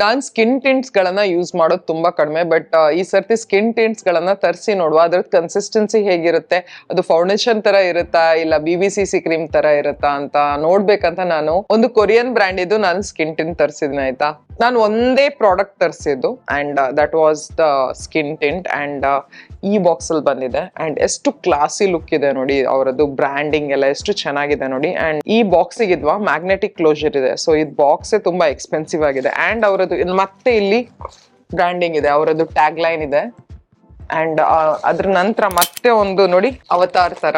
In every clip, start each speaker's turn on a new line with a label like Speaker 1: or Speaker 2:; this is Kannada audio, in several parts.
Speaker 1: ನಾನ್ ಸ್ಕಿನ್ ಟಿಂಟ್ಸ್ ಗಳನ್ನ ಯೂಸ್ ಮಾಡೋದು ತುಂಬಾ ಕಡಿಮೆ. ಬಟ್ ಈ ಸರ್ತಿ ಸ್ಕಿನ್ ಟಿಂಟ್ಸ್ ಗಳನ್ನ ತರಿಸಿ ನೋಡುವ, ಅದ್ರದ್ದು ಕನ್ಸಿಸ್ಟೆನ್ಸಿ ಹೇಗಿರುತ್ತೆ, ಅದು ಫೌಂಡೇಶನ್ ತರ ಇರುತ್ತಾ ಇಲ್ಲ BBCC ಕ್ರೀಮ್ ತರ ಇರುತ್ತಾ ಅಂತ ನೋಡ್ಬೇಕಂತ ನಾನು ಒಂದು ಕೊರಿಯನ್ ಬ್ರ್ಯಾಂಡ್ ಇದು ನಾನು ಸ್ಕಿನ್ ಟಿಂಟ್ ತರಿಸಿದ್ನ ಆಯ್ತಾ. ನಾನು ಒಂದೇ ಪ್ರಾಡಕ್ಟ್ ತರಿಸಿದ್ದು and that was the skin tint and ಈ ಬಾಕ್ಸ್ ಅಲ್ಲಿ ಬಂದಿದೆ. ಅಂಡ್ ಎಷ್ಟು ಕ್ಲಾಸಿ ಲುಕ್ ಇದೆ ನೋಡಿ, ಅವರದ್ದು ಬ್ರ್ಯಾಂಡಿಂಗ್ ಎಲ್ಲ ಎಷ್ಟು ಚೆನ್ನಾಗಿದೆ ನೋಡಿ. ಅಂಡ್ ಈ ಬಾಕ್ಸಿಗೆ ಇದ್ವಾ ಮ್ಯಾಗ್ನೆಟಿಕ್ ಕ್ಲೋಜರ್ ಇದೆ. ಸೊ ಈ ಬಾಕ್ಸ್ ತುಂಬಾ ಎಕ್ಸ್ಪೆನ್ಸಿವ್ ಆಗಿದೆ. ಅಂಡ್ ಅವರದ್ದು ಮತ್ತೆ ಇಲ್ಲಿ ಬ್ರ್ಯಾಂಡಿಂಗ್ ಇದೆ, ಅವರದ್ದು ಟ್ಯಾಗ್ ಲೈನ್ ಇದೆ. ಅಂಡ್ ಅದ್ರ ನಂತರ ಮತ್ತೆ ಒಂದು ನೋಡಿ ಅವತಾರ್ ತರ.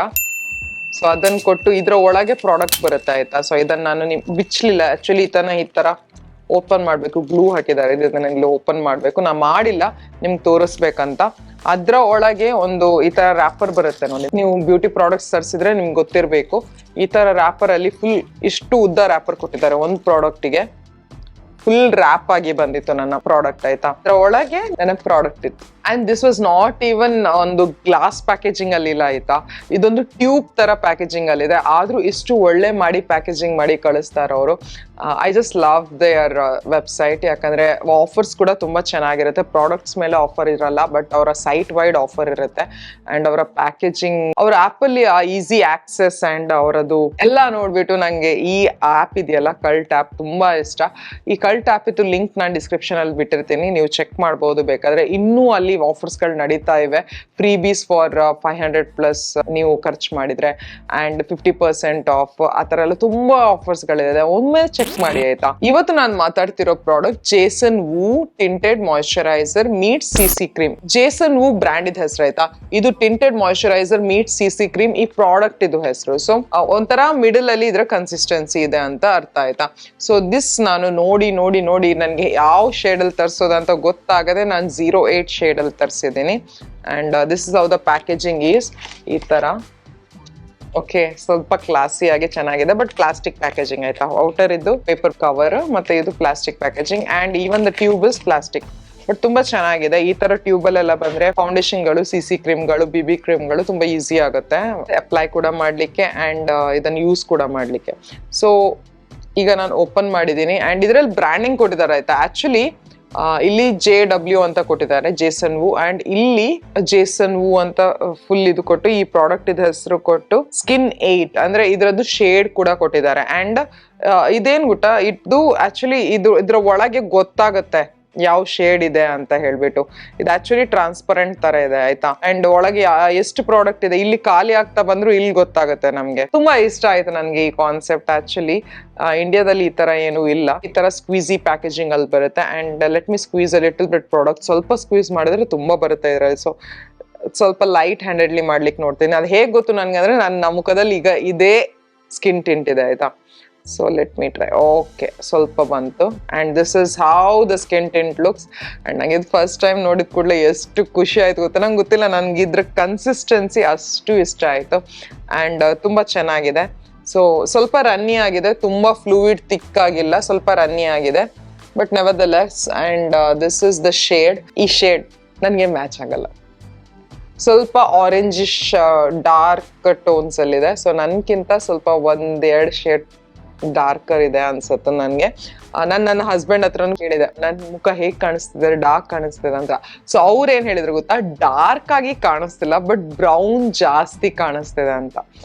Speaker 1: ಸೊ ಅದನ್ನ ಕೊಟ್ಟು ಇದ್ರ ಒಳಗೆ ಪ್ರಾಡಕ್ಟ್ ಬರುತ್ತೆ ಆಯ್ತಾ. ಸೊ ಇದನ್ನ ನಾನು ಬಿಚ್ಚಲಿಲ್ಲ ಆಕ್ಚುಲಿ. ಈ ತರ ಓಪನ್ ಮಾಡ್ಬೇಕು, ಗ್ಲೂ ಹಾಕಿದ್ದಾರೆ, ಇದನ್ನ ಇಲ್ಲಿ ಓಪನ್ ಮಾಡ್ಬೇಕು. ನಾ ಮಾಡಿಲ್ಲ, ನಿಮ್ಗೆ ತೋರಿಸ್ಬೇಕಂತ. ಅದ್ರ ಒಳಗೆ ಒಂದು ಈ ತರ ರ್ಯಾಪರ್ ಬರುತ್ತೆ ನೋಡಿ. ನೀವು ಬ್ಯೂಟಿ ಪ್ರಾಡಕ್ಟ್ಸ್ ತರಿಸಿದ್ರೆ ನಿಮ್ಗೆ ಗೊತ್ತಿರ್ಬೇಕು. ಈ ತರ ರ್ಯಾಪರ್ ಅಲ್ಲಿ ಫುಲ್ ಇಷ್ಟು ಉದ್ದ ರ್ಯಾಪರ್ ಕೊಟ್ಟಿದ್ದಾರೆ ಒಂದು ಪ್ರಾಡಕ್ಟಿಗೆ. ಫುಲ್ ರ್ಯಾಪ್ ಆಗಿ ಬಂದಿತ್ತು ನನ್ನ ಪ್ರಾಡಕ್ಟ್ ಆಯ್ತಾ. ಅದ್ರ ಒಳಗೆ ನನ್ನ ಪ್ರಾಡಕ್ಟ್ ಇತ್ತು. And this was not even ಒಂದು ಗ್ಲಾಸ್ ಪ್ಯಾಕೇಜಿಂಗ್ ಅಲ್ಲಿ ಇಲ್ಲ ಆಯ್ತಾ, ಇದೊಂದು ಟ್ಯೂಬ್ ತರ ಪ್ಯಾಕೇಜಿಂಗ್ ಅಲ್ಲಿ ಇದೆ. ಆದ್ರೂ ಇಷ್ಟು ಒಳ್ಳೆ ಮಾಡಿ ಪ್ಯಾಕೇಜಿಂಗ್ ಮಾಡಿ ಕಳಿಸ್ತಾರೆ ಅವರು. I just love there website. ಯಾಕಂದ್ರೆ ಆಫರ್ಸ್ ಕೂಡ ತುಂಬಾ ಚೆನ್ನಾಗಿರುತ್ತೆ. ಪ್ರಾಡಕ್ಟ್ಸ್ ಮೇಲೆ ಆಫರ್ ಇರಲ್ಲ, ಬಟ್ ಅವರ ಸೈಟ್ ವೈಡ್ ಆಫರ್ ಇರುತ್ತೆ. ಅಂಡ್ ಅವರ ಪ್ಯಾಕೇಜಿಂಗ್, ಅವರ ಆಪ್ ಅಲ್ಲಿ ಈಸಿ ಆಕ್ಸೆಸ್ ಅಂಡ್ ಅವರದು ಎಲ್ಲ ನೋಡ್ಬಿಟ್ಟು ನಂಗೆ ಈ ಆಪ್ ಇದೆಯಲ್ಲ ಕಲ್ಟ್ ಆಪ್ ತುಂಬಾ ಇಷ್ಟ. ಈ ಕಲ್ಟ್ ಆಪ್ ಇದು ಲಿಂಕ್ ನಾನು ಡಿಸ್ಕ್ರಿಪ್ಷನ್ ಅಲ್ಲಿ ಬಿಟ್ಟಿರ್ತೀನಿ, ನೀವು ಚೆಕ್ ಮಾಡ್ಬೋದು ಬೇಕಾದ್ರೆ. ಇನ್ನೂ ಅಲ್ಲಿ ಆಫರ್ಸ್ ಗಳು ನಡೀತಾ ಇವೆ. ಫ್ರೀ ಬೀಸ್ ಫಾರ್ 500+ ನೀವು ಖರ್ಚು ಮಾಡಿದ್ರೆ ಅಂಡ್ 50% ಆಫ್, ಆ ತರ ಎಲ್ಲ ತುಂಬಾ ಆಫರ್ಸ್ ಗಳಿದೆ. ಒಮ್ಮೆ ಚೆಕ್ ಮಾಡಿ ಆಯ್ತಾ. ಇವತ್ತು ನಾನು ಮಾತಾಡ್ತಿರೋ product Jason Wu tinted moisturizer meet CC cream. Jason Wu brand ಇದ್ ಹೆಸರು ಆಯ್ತಾ. ಇದು tinted moisturizer meet CC cream, ಈ ಪ್ರಾಡಕ್ಟ್ ಇದು ಹೆಸರು. ಸೊ ಒಂಥರ ಮಿಡಲ್ ಅಲ್ಲಿ ಇದ್ರ ಕನ್ಸಿಸ್ಟೆನ್ಸಿ ಇದೆ ಅಂತ ಅರ್ಥ ಆಯ್ತಾ. ಸೊ ದಿಸ್ ನಾನು ನೋಡಿ ನೋಡಿ ನೋಡಿ ನನ್ಗೆ ಯಾವ ಶೇಡ್ ಅಲ್ಲಿ ತರಿಸೋದಂತ ಗೊತ್ತಾಗದೆ ನಾನು 08 ಶೇಡ್ ಅಲ್ಲಿ ತರಿಸಿದ್ದೀನಿ. And this is how the packaging is. ಈ ತರ ಓಕೆ, ಸ್ವಲ್ಪ ಕ್ಲಾಸಿ ಆಗಿ ಚೆನ್ನಾಗಿದೆ, ಬಟ್ ಪ್ಲಾಸ್ಟಿಕ್ ಪ್ಯಾಕೇಜಿಂಗ್ ಆಯ್ತಾ. ಔಟರ್ ಇದ್ದು ಪೇಪರ್ ಕವರ್, ಮತ್ತೆ ಇದು plastic packaging. And even the tube is plastic, but ತುಂಬಾ ಚೆನ್ನಾಗಿದೆ. ಈ ತರ ಟ್ಯೂಬಲ್ ಎಲ್ಲ ಬಂದ್ರೆ ಫೌಂಡೇಶನ್ ಗಳು, CC ಕ್ರೀಮ್ಗಳು, BB ಕ್ರೀಮ್ಗಳು ತುಂಬಾ ಈಸಿ ಆಗುತ್ತೆ ಅಪ್ಲೈ ಕೂಡ ಮಾಡ್ಲಿಕ್ಕೆ ಅಂಡ್ ಇದನ್ನ ಯೂಸ್ ಕೂಡ ಮಾಡ್ಲಿಕ್ಕೆ. ಸೊ ಈಗ ನಾನು ಓಪನ್ ಮಾಡಿದ್ದೀನಿ ಅಂಡ್ ಇದ್ರಲ್ಲಿ ಬ್ರ್ಯಾಂಡಿಂಗ್ ಕೊಟ್ಟಿದ್ದಾರೆ ಆಯ್ತಾ. ಆಕ್ಚುಲಿ ಇಲ್ಲಿ JW ಅಂತ ಕೊಟ್ಟಿದ್ದಾರೆ, ಜೇಸನ್ ವೂ. ಅಂಡ್ ಇಲ್ಲಿ ಜೇಸನ್ ವೂ ಅಂತ ಫುಲ್ ಇದು ಕೊಟ್ಟು ಈ ಪ್ರಾಡಕ್ಟ್ ಇದ್ ಹೆಸರು ಕೊಟ್ಟು ಸ್ಕಿನ್ 8 ಅಂದ್ರೆ ಇದ್ರದ್ದು ಶೇಡ್ ಕೂಡ ಕೊಟ್ಟಿದ್ದಾರೆ. ಅಂಡ್ ಇದೇನ್ ಗೊತ್ತಾ, ಇದು ಆಕ್ಚುಲಿ ಇದ್ರ ಒಳಗೆ ಗೊತ್ತಾಗುತ್ತೆ ಯಾವ ಶೇಡ್ ಇದೆ ಅಂತ ಹೇಳ್ಬಿಟ್ಟು. ಇದು ಆಕ್ಚುಲಿ ಟ್ರಾನ್ಸ್ಪರೆಂಟ್ ತರ ಇದೆ ಆಯ್ತಾ. ಅಂಡ್ ಒಳಗೆ ಎಷ್ಟು ಪ್ರಾಡಕ್ಟ್ ಇದೆ ಇಲ್ಲಿ ಖಾಲಿ ಆಗ್ತಾ ಬಂದ್ರು ಇಲ್ಲಿ ಗೊತ್ತಾಗುತ್ತೆ ನಮ್ಗೆ. ತುಂಬಾ ಇಷ್ಟ ಆಯ್ತು ನನ್ಗೆ ಈ ಕಾನ್ಸೆಪ್ಟ್. ಆಕ್ಚುಲಿ ಇಂಡಿಯಾದಲ್ಲಿ ಈ ತರ ಏನು ಇಲ್ಲ. ಈ ತರ ಸ್ಕ್ವೀಸಿ ಪ್ಯಾಕೇಜಿಂಗ್ ಅಲ್ಲಿ ಬರುತ್ತೆ. And let me squeeze a little bit product. ಸ್ವಲ್ಪ ಸ್ಕ್ವೀಸ್ ಮಾಡಿದ್ರೆ ತುಂಬಾ ಬರುತ್ತೆ ಇದ್ರಲ್ಲಿ. ಸೊ ಸ್ವಲ್ಪ ಲೈಟ್ ಹ್ಯಾಂಡೆಡ್ಲಿ ಮಾಡ್ಲಿಕ್ಕೆ ನೋಡ್ತೀನಿ. ಅದು ಹೇಗ್ ಗೊತ್ತು ನನ್ಗೆ ಅಂದ್ರೆ ನನ್ನ ಮುಖದಲ್ಲಿ ಈಗ ಇದೇ ಸ್ಕಿನ್ ಟಿಂಟ್ ಇದೆ ಆಯ್ತಾ. So let me try. Okay, ಸ್ವಲ್ಪ ಬಂತು. And this is how the skin tint looks. And ನಂಗೆ ಇದು ಫಸ್ಟ್ ಟೈಮ್ ನೋಡಿದ ಕೂಡಲೇ ಎಷ್ಟು ಖುಷಿ ಆಯ್ತು ಗೊತ್ತಾ. ನಂಗೆ ಗೊತ್ತಿಲ್ಲ, ನನ್ಗೆ ಇದ್ರ ಕನ್ಸಿಸ್ಟೆನ್ಸಿ ಅಷ್ಟು ಇಷ್ಟ ಆಯ್ತು. ಅಂಡ್ ತುಂಬಾ ಚೆನ್ನಾಗಿದೆ. ಸೊ ಸ್ವಲ್ಪ ರನ್ನಿ ಆಗಿದೆ, ತುಂಬಾ ಫ್ಲೂಯಿಡ್ ಥಿಕ್ ಆಗಿಲ್ಲ, ಸ್ವಲ್ಪ ರನ್ನಿ ಆಗಿದೆ. But nevertheless. And this is the shade. ಈ ಶೇಡ್ ನನಗೆ ಮ್ಯಾಚ್ ಆಗಲ್ಲ. ಸ್ವಲ್ಪ ಆರೆಂಜಿಶ್ ಡಾರ್ಕ್ ಟೋನ್ಸ್ ಅಲ್ಲಿದೆ. ಸೊ ನನ್ಗಿಂತ ಸ್ವಲ್ಪ 1-2 ಶೇಡ್ ಡಾರ್ಕರ್ ಇದೆ ಅನ್ಸುತ್ತೆ ನನ್ಗೆ. ನಾನು ನನ್ನ ಹಸ್ಬೆಂಡ್ ಹತ್ರ ಕೇಳಿದೆ ನನ್ ಮುಖ ಹೇಗ್ ಕಾಣಿಸ್ತಿದೆ, ಡಾರ್ಕ್ ಕಾಣಿಸ್ತಿದೆ ಅಂತ. ಸೊ ಅವ್ರು ಏನ್ ಹೇಳಿದ್ರು ಗೊತ್ತಾ, ಡಾರ್ಕ್ ಆಗಿ ಕಾಣಿಸ್ತಿಲ್ಲ, ಬಟ್ ಬ್ರೌನ್ ಜಾಸ್ತಿ ಕಾಣಿಸ್ತಿದೆ ಅಂತ.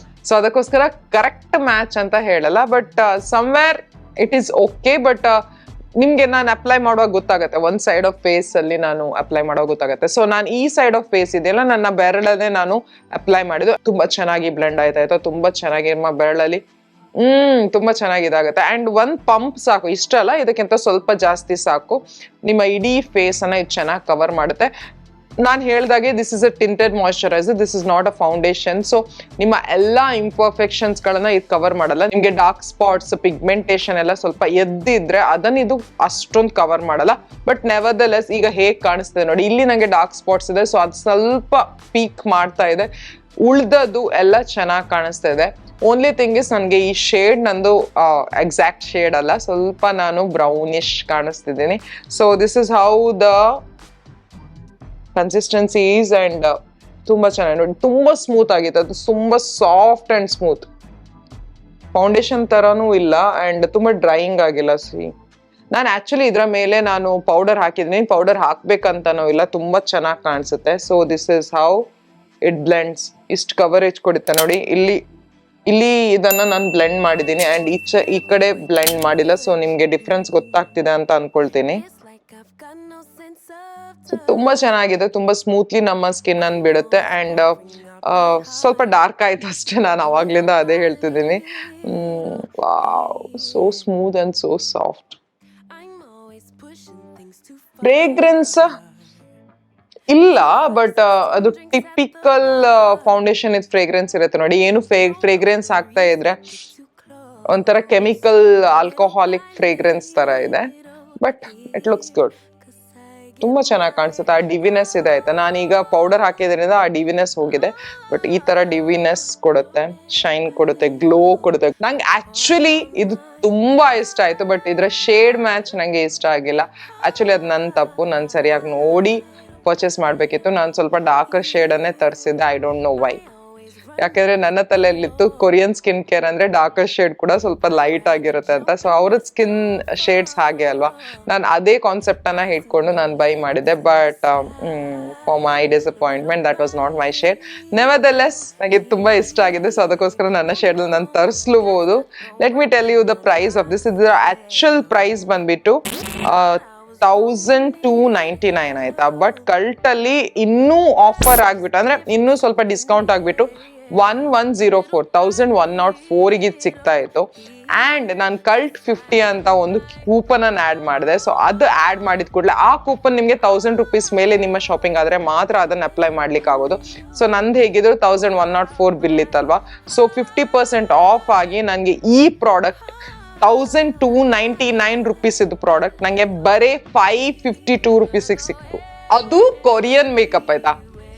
Speaker 1: ಸೊ ಅದಕ್ಕೋಸ್ಕರ ಕರೆಕ್ಟ್ ಮ್ಯಾಚ್ ಅಂತ ಹೇಳಲ್ಲ, but somewhere it is okay. But ನಿಮ್ಗೆ ನಾನು ಅಪ್ಲೈ ಮಾಡುವಾಗ ಗೊತ್ತಾಗುತ್ತೆ, ಒಂದ್ ಸೈಡ್ ಆಫ್ ಫೇಸ್ ಅಲ್ಲಿ ನಾನು ಅಪ್ಲೈ ಮಾಡುವಾಗ ಗೊತ್ತಾಗುತ್ತೆ. ಸೊ ನಾನು ಈ ಸೈಡ್ ಆಫ್ ಫೇಸ್ ಇದೆಯಲ್ಲ, ನನ್ನ ಬೆರಳಲ್ಲೇ ನಾನು ಅಪ್ಲೈ ಮಾಡಿದ್ದು. ತುಂಬಾ ಚೆನ್ನಾಗಿ ಬ್ಲೆಂಡ್ ಆಯ್ತಾಯ್ತು, ತುಂಬಾ ಚೆನ್ನಾಗಿ ನಮ್ಮ ಬೆರಳಲ್ಲಿ ತುಂಬಾ ಚೆನ್ನಾಗಿ ಇದಾಗುತ್ತೆ. ಅಂಡ್ ಒಂದ್ ಪಂಪ್ ಸಾಕು, ಇಷ್ಟಲ್ಲ, ಇದಕ್ಕಿಂತ ಸ್ವಲ್ಪ ಜಾಸ್ತಿ ಸಾಕು. ನಿಮ್ಮ ಇಡೀ ಫೇಸ್ ಅನ್ನ ಇದು ಚೆನ್ನಾಗಿ ಕವರ್ ಮಾಡುತ್ತೆ. ನಾನು ಹೇಳ್ದಾಗೆ this is a tinted moisturiser, this is not a foundation. So ನಿಮ್ಮ ಎಲ್ಲಾ ಇಂಪರ್ಫೆಕ್ಷನ್ಸ್ ಗಳನ್ನ ಇದು ಕವರ್ ಮಾಡಲ್ಲ. ನಿಮ್ಗೆ ಡಾರ್ಕ್ ಸ್ಪಾಟ್ಸ್, ಪಿಗ್ಮೆಂಟೇಶನ್ ಎಲ್ಲ ಸ್ವಲ್ಪ ಎದ್ದಿದ್ರೆ ಅದನ್ನ ಇದು ಅಷ್ಟೊಂದು ಕವರ್ ಮಾಡಲ್ಲ. ಬಟ್ ನೆವರ್ದಲೆಸ್ ಈಗ ಹೇಗ್ ಕಾಣಿಸ್ತಿದೆ ನೋಡಿ, ಇಲ್ಲಿ ನಂಗೆ ಡಾರ್ಕ್ ಸ್ಪಾಟ್ಸ್ ಇದೆ, ಸೊ ಅದು ಸ್ವಲ್ಪ ಪೀಕ್ ಮಾಡ್ತಾ ಇದೆ. ಉಳ್ದದ್ದು ಎಲ್ಲ ಚೆನ್ನಾಗಿ ಕಾಣಿಸ್ತಾ ಇದೆ. ಓನ್ಲಿ ಥಿಂಗ್ ಇಸ್ ನನಗೆ ಈ ಶೇಡ್ ನಂದು ಎಕ್ಸಾಕ್ಟ್ ಶೇಡ್ ಅಲ್ಲ, ಸ್ವಲ್ಪ ನಾನು ಬ್ರೌನಿಶ್ ಕಾಣಿಸ್ತಿದ್ದೀನಿ. So this is how the consistency is. And ತುಂಬಾ ಚೆನ್ನಾಗಿ ನೋಡಿ, ತುಂಬಾ ಸ್ಮೂತ್ ಆಗಿತ್ತು, ಅದು ತುಂಬಾ ಸಾಫ್ಟ್ ಅಂಡ್ ಸ್ಮೂತ್. ಫೌಂಡೇಶನ್ ತರಾನು ಇಲ್ಲ ಅಂಡ್ ತುಂಬಾ ಡ್ರೈಯಿಂಗ್ ಆಗಿಲ್ಲ. ಸಿ ನಾನು ಆಕ್ಚುಲಿ ಇದರ ಮೇಲೆ ನಾನು ಪೌಡರ್ ಹಾಕಿದ್ದೀನಿ, ಪೌಡರ್ ಹಾಕ್ಬೇಕಂತನೂ ಇಲ್ಲ, ತುಂಬಾ ಚೆನ್ನಾಗಿ ಕಾಣಿಸುತ್ತೆ. So this is how it blends. ಇಷ್ಟು ಕವರೇಜ್ ಕೊಡುತ್ತೆ ನೋಡಿ. ಇಲ್ಲಿ ಇದನ್ನ ನಾನು ಬ್ಲೆಂಡ್ ಮಾಡಿದ್ದೀನಿ ಅಂಡ್ ಈ ಕಡೆ ಬ್ಲೆಂಡ್ ಮಾಡಿಲ್ಲ. ಸೊ ನಿಮ್ಗೆ ಡಿಫ್ರೆನ್ಸ್ ಗೊತ್ತಾಗ್ತಿದೆ ಅಂತ ಅನ್ಕೊಳ್ತೀನಿ. ಸೊ ತುಂಬಾ ಚೆನ್ನಾಗಿದೆ, ತುಂಬಾ ಸ್ಮೂತ್ಲಿ ನಮ್ಮ ಸ್ಕಿನ್ ಅನ್ನು ಬಿಡುತ್ತೆ. ಅಂಡ್ ಸ್ವಲ್ಪ ಡಾರ್ಕ್ ಆಯ್ತು ಅಷ್ಟೇ, ನಾನು ಅವಾಗ್ಲಿಂದ ಅದೇ ಹೇಳ್ತಿದ್ದೀನಿ. Wow, so smooth and so soft. Fragrance ಇಲ್ಲ, ಬಟ್ ಅದು ಟಿಪಿಕಲ್ ಫೌಂಡೇಶನ್ ಇದು ಫ್ರೇಗ್ರೆನ್ಸ್ ಇರುತ್ತೆ ನೋಡಿ. ಏನು ಫ್ರೇಗ್ರೆನ್ಸ್ ಆಗ್ತಾ ಇದ್ರೆ ಒಂಥರ ಕೆಮಿಕಲ್ ಆಲ್ಕೋಹಾಲಿಕ್ ಫ್ರೇಗ್ರೆನ್ಸ್ ತರ ಇದೆ, ಬಟ್ ಇಟ್ ಲುಕ್ಸ್ ಗುಡ್. ತುಂಬಾ ಚೆನ್ನಾಗಿ ಕಾಣಿಸುತ್ತೆ. ಆ ಡಿವಿನೆಸ್ ಇದೆ ಆಯ್ತಾ. ನಾನೀಗ ಪೌಡರ್ ಹಾಕಿದ್ರಿಂದ ಆ ಡಿವಿನೆಸ್ ಹೋಗಿದೆ, ಬಟ್ ಈ ತರ ಡಿವಿನೆಸ್ ಕೊಡುತ್ತೆ, ಶೈನ್ ಕೊಡುತ್ತೆ, ಗ್ಲೋ ಕೊಡುತ್ತೆ. ನಂಗೆ ಆಕ್ಚುಲಿ ಇದು ತುಂಬಾ ಇಷ್ಟ ಆಯ್ತು, ಬಟ್ ಇದ್ರ ಶೇಡ್ ಮ್ಯಾಚ್ ನಂಗೆ ಇಷ್ಟ ಆಗಿಲ್ಲ. ಆಕ್ಚುಲಿ ಅದು ನನ್ನ ತಪ್ಪು, ನಾನು ಸರಿಯಾಗಿ ನೋಡಿ ಪರ್ಚೇಸ್ ಮಾಡ್ಬೇಕಿತ್ತು. ನಾನು ಸ್ವಲ್ಪ ಡಾರ್ಕರ್ ಶೇಡ್ ಅನ್ನೇ ತರಿಸಿದ್ದೆ. I don't know why. ಯಾಕೆಂದ್ರೆ ನನ್ನ ತಲೆಯಲ್ಲಿತ್ತು ಕೊರಿಯನ್ ಸ್ಕಿನ್ ಕೇರ್ ಅಂದ್ರೆ ಡಾರ್ಕರ್ ಶೇಡ್ ಕೂಡ ಸ್ವಲ್ಪ ಲೈಟ್ ಆಗಿರುತ್ತೆ ಅಂತ. ಸೊ ಅವ್ರ ಸ್ಕಿನ್ ಶೇಡ್ಸ್ ಹಾಗೆ ಅಲ್ವಾ, ನಾನು ಅದೇ ಕಾನ್ಸೆಪ್ಟ್ ಅನ್ನ ಇಟ್ಕೊಂಡು ನಾನು ಬೈ ಮಾಡಿದ್ದೆ. But for my disappointment that was not my shade. Nevertheless ನನಗೆ ತುಂಬಾ ಇಷ್ಟ ಆಗಿದೆ. ಸೊ ಅದಕ್ಕೋಸ್ಕರ ನನ್ನ ಶೇಡ್ ನಾನು ತರಿಸ್ಲೂಬಹುದು. Let me tell you the price of this. ಇದರ ಆಕ್ಚುಯಲ್ ಪ್ರೈಸ್ ಬಂದ್ಬಿಟ್ಟು 1299 ಆಯ್ತಾ. ಬಟ್ ಕಲ್ಟ್ ಅಲ್ಲಿ ಇನ್ನೂ ಆಫರ್ ಆಗ್ಬಿಟ್ಟು, ಅಂದ್ರೆ ಇನ್ನೂ ಸ್ವಲ್ಪ ಡಿಸ್ಕೌಂಟ್ ಆಗ್ಬಿಟ್ಟು 1104 ಇದು ಸಿಗ್ತಾ ಇತ್ತು. ಅಂಡ್ ನಾನು ಕಲ್ಟ್ 50 ಅಂತ ಒಂದು ಕೂಪನ್ ಅನ್ನು ಆಡ್ ಮಾಡಿದೆ. ಸೊ ಅದು ಆಡ್ ಮಾಡಿದ ಕೂಡಲೇ ಆ ಕೂಪನ್ ನಿಮಗೆ 1000 ರೂಪೀಸ್ ಮೇಲೆ ನಿಮ್ಮ ಶಾಪಿಂಗ್ ಆದ್ರೆ ಮಾತ್ರ ಅದನ್ನ ಅಪ್ಲೈ ಮಾಡ್ಲಿಕ್ಕೆ ಆಗೋದು. ಸೊ ನಂದು ಹೇಗಿದ್ರು 1104 ಬಿಲ್ ಇತ್ತಲ್ವಾ. ಸೊ 50% ಆಫ್ ಆಗಿ ನನಗೆ ಈ ಪ್ರಾಡಕ್ಟ್ 1299 ರೂಪೀಸ್ ಇದು ಪ್ರಾಡಕ್ಟ್ ನಂಗೆ ಬರೀ 552 ರೂಪೀಸಿಗೆ ಸಿಕ್ತು. ಅದು ಕೊರಿಯನ್ ಮೇಕಪ್ ಆಯ್ತಾ,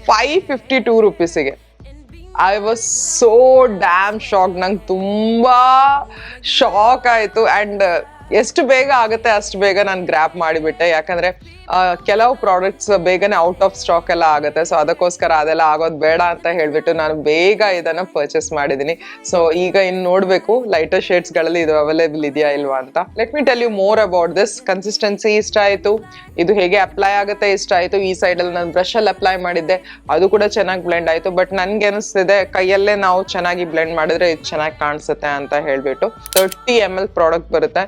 Speaker 1: 552 ರೂಪೀಸಿಗೆ. I was so damn shock. ನಂಗೆ ತುಂಬಾ ಶಾಕ್ ಆಯ್ತು. ಅಂಡ್ ಎಷ್ಟು ಬೇಗ ಆಗುತ್ತೆ ಅಷ್ಟು ಬೇಗ ನಾನು ಗ್ರ್ಯಾಪ್ ಮಾಡಿಬಿಟ್ಟೆ. ಯಾಕಂದ್ರೆ ಕೆಲವು ಪ್ರಾಡಕ್ಟ್ಸ್ ಬೇಗನೆ ಔಟ್ ಆಫ್ ಸ್ಟಾಕ್ ಎಲ್ಲ ಆಗುತ್ತೆ. ಸೊ ಅದಕ್ಕೋಸ್ಕರ ಅದೆಲ್ಲ ಆಗೋದು ಬೇಡ ಅಂತ ಹೇಳ್ಬಿಟ್ಟು ನಾನು ಬೇಗ ಇದನ್ನ ಪರ್ಚೇಸ್ ಮಾಡಿದೀನಿ. ಸೊ ಈಗ ಇನ್ನು ನೋಡ್ಬೇಕು ಲೈಟರ್ ಶೇಡ್ಸ್ ಗಳಲ್ಲಿ ಇದು ಅವೈಲೇಬಲ್ ಇದೆಯಾ ಇಲ್ವಾ ಅಂತ. Let me tell you more about this. Consistency ಇಷ್ಟ ಆಯ್ತು, ಇದು ಹೇಗೆ ಅಪ್ಲೈ ಆಗುತ್ತೆ ಇಷ್ಟ ಆಯ್ತು. ಈ ಸೈಡ್ ಅಲ್ಲಿ ನಾನು ಬ್ರಷ್ ಅಲ್ಲಿ ಅಪ್ಲೈ ಮಾಡಿದ್ದೆ, ಅದು ಕೂಡ ಚೆನ್ನಾಗಿ ಬ್ಲೆಂಡ್ ಆಯ್ತು. ಬಟ್ ನನ್ಗೆ ಅನಿಸ್ತಿದೆ ಕೈಯಲ್ಲೇ ನಾವು ಚೆನ್ನಾಗಿ ಬ್ಲೆಂಡ್ ಮಾಡಿದ್ರೆ ಇದು ಚೆನ್ನಾಗಿ ಕಾಣಿಸುತ್ತೆ ಅಂತ ಹೇಳ್ಬಿಟ್ಟು. 30 ml ಪ್ರಾಡಕ್ಟ್ ಬರುತ್ತೆ,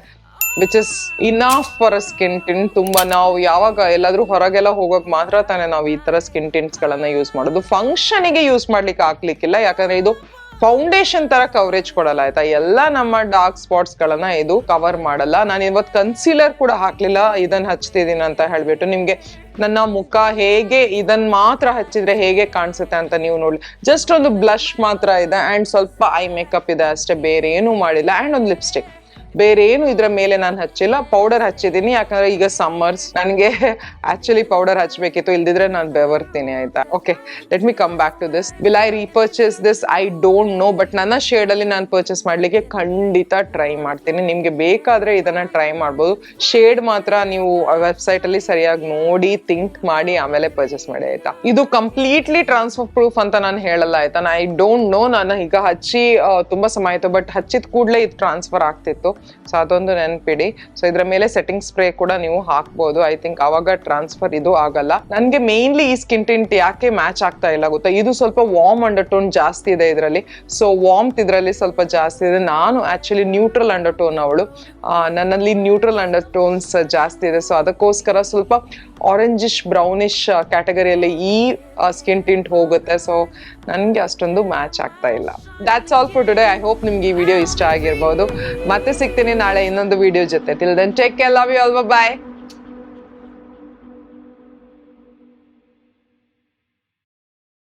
Speaker 1: which is enough for a skin tint. ತುಂಬಾ ನಾವು ಯಾವಾಗ ಎಲ್ಲಾದ್ರೂ ಹೊರಗೆಲ್ಲ ಹೋಗೋಕ್ ಮಾತ್ರ ತಾನೇ ನಾವು ಈ ತರ ಸ್ಕಿನ್ ಟಿಂಟ್ಸ್ ಗಳನ್ನ ಯೂಸ್ ಮಾಡೋದು. ಫಂಕ್ಷನ್ಗೆ ಯೂಸ್ ಮಾಡ್ಲಿಕ್ಕೆ ಆಗ್ಲಿಕ್ಕಿಲ್ಲ, ಯಾಕಂದ್ರೆ ಇದು ಫೌಂಡೇಶನ್ ತರ ಕವರೇಜ್ ಕೊಡಲ್ಲ ಆಯ್ತಾ. ಎಲ್ಲ ನಮ್ಮ ಡಾರ್ಕ್ ಸ್ಪಾಟ್ಸ್ ಗಳನ್ನ ಇದು ಕವರ್ ಮಾಡಲ್ಲ. ನಾನು ಇವತ್ತು ಕನ್ಸೀಲರ್ ಕೂಡ ಹಾಕ್ಲಿಲ್ಲ, ಇದನ್ನ ಹಚ್ತಿದ್ದೀನಿ ಅಂತ ಹೇಳ್ಬಿಟ್ಟು. ನಿಮ್ಗೆ ನನ್ನ ಮುಖ ಹೇಗೆ ಇದನ್ನ ಮಾತ್ರ ಹಚ್ಚಿದ್ರೆ ಹೇಗೆ ಕಾಣಿಸುತ್ತೆ ಅಂತ ನೀವು ನೋಡಿ. ಜಸ್ಟ್ ಒಂದು ಬ್ಲಶ್ ಮಾತ್ರ ಇದೆ ಅಂಡ್ ಸ್ವಲ್ಪ ಐ ಮೇಕಪ್ ಇದೆ ಅಷ್ಟೇ, ಬೇರೆ ಏನು ಮಾಡಿಲ್ಲ. ಅಂಡ್ ಒಂದು ಲಿಪ್ಸ್ಟಿಕ್, ಬೇರೆ ಏನು ಇದ್ರ ಮೇಲೆ ನಾನು ಹಚ್ಚಿಲ್ಲ. ಪೌಡರ್ ಹಚ್ಚಿದ್ದೀನಿ ಯಾಕಂದ್ರೆ ಈಗ ಸಮ್ಮರ್ಸ್, ನನಗೆ ಆಕ್ಚುಲಿ ಪೌಡರ್ ಹಚ್ಬೇಕಿತ್ತು, ಇಲ್ದಿದ್ರೆ ನಾನು ಬೆವರ್ತೀನಿ ಆಯ್ತಾ. Okay, let me come back to this. Will I repurchase this? I don't know. But ನನ್ನ ಶೇಡ್ ಅಲ್ಲಿ ನಾನು ಪರ್ಚೇಸ್ ಮಾಡ್ಲಿಕ್ಕೆ ಖಂಡಿತ ಟ್ರೈ ಮಾಡ್ತೀನಿ. ನಿಮ್ಗೆ ಬೇಕಾದ್ರೆ ಇದನ್ನ ಟ್ರೈ ಮಾಡ್ಬೋದು. ಶೇಡ್ ಮಾತ್ರ ನೀವು ವೆಬ್ಸೈಟ್ ಅಲ್ಲಿ ಸರಿಯಾಗಿ ನೋಡಿ ಥಿಂಕ್ ಮಾಡಿ ಆಮೇಲೆ ಪರ್ಚೇಸ್ ಮಾಡಿ ಆಯ್ತಾ. ಇದು ಕಂಪ್ಲೀಟ್ಲಿ ಟ್ರಾನ್ಸ್ಫರ್ ಪ್ರೂಫ್ ಅಂತ ನಾನು ಹೇಳಲ್ಲ ಆಯ್ತಾ. ಐ ಡೋಂಟ್ ನೋ, ನಾನು ಈಗ ಹಚ್ಚಿ ತುಂಬಾ ಸಮಯ ಆಯ್ತು, ಬಟ್ ಹಚ್ಚಿದ ಕೂಡಲೇ ಇದು ಟ್ರಾನ್ಸ್ಫರ್ ಆಗ್ತಿತ್ತು. ಸೊ ಅದೊಂದು ನೆನ್ಪಿಡಿ. ಸೊ ಇದ್ರ ಮೇಲೆ ಸೆಟ್ಟಿಂಗ್ ಸ್ಪ್ರೇ ಕೂಡ ನೀವು ಹಾಕ್ಬೋದು. ಐ ಥಿಂಕ್ ಅವಾಗ ಟ್ರಾನ್ಸ್ಫರ್ ಇದು ಆಗಲ್ಲ. ನನ್ಗೆ ಮೇನ್ಲಿ ಈ ಸ್ಕಿನ್ ಟಿಂಟ್ ಯಾಕೆ ಮ್ಯಾಚ್ ಆಗ್ತಾ ಇಲ್ಲ ಗೊತ್ತಾ, ಇದು ಸ್ವಲ್ಪ ವಾರ್ಮ್ ಅಂಡರ್ಟೋನ್ ಜಾಸ್ತಿ ಇದೆ ಇದರಲ್ಲಿ. ಸೊ ವಾರ್ಮ್ತ್ ಇದರಲ್ಲಿ ಸ್ವಲ್ಪ ಜಾಸ್ತಿ ಇದೆ. ನಾನು ಆಕ್ಚುಲಿ ನ್ಯೂಟ್ರಲ್ ಅಂಡರ್ಟೋನ್ ಅವಳು, ನನ್ನಲ್ಲಿ ನ್ಯೂಟ್ರಲ್ ಅಂಡರ್ಟೋನ್ಸ್ ಜಾಸ್ತಿ ಇದೆ. ಸೊ ಅದಕ್ಕೋಸ್ಕರ ಸ್ವಲ್ಪ ಆರೆಂಜಿಶ್ ಬ್ರೌನಿಶ್ ಕ್ಯಾಟಗರಿಯಲ್ಲಿ ಈ ಸ್ಕಿನ್ ಟಿಂಟ್ ಹೋಗುತ್ತೆ. ಸೊ ನನಗೆ ಅಷ್ಟೊಂದು ಮ್ಯಾಚ್ ಆಗ್ತಾ ಇಲ್ಲ. That's all for today. I hope ನಿಮ್ಗೆ ಈ ವಿಡಿಯೋ ಇಷ್ಟ ಆಗಿರ್ಬೋದು. ಮತ್ತೆ ಸಿಗ್ತೀನಿ ನಾಳೆ ಇನ್ನೊಂದು ವಿಡಿಯೋ ಜೊತೆ. Till then take care, love you all, bye.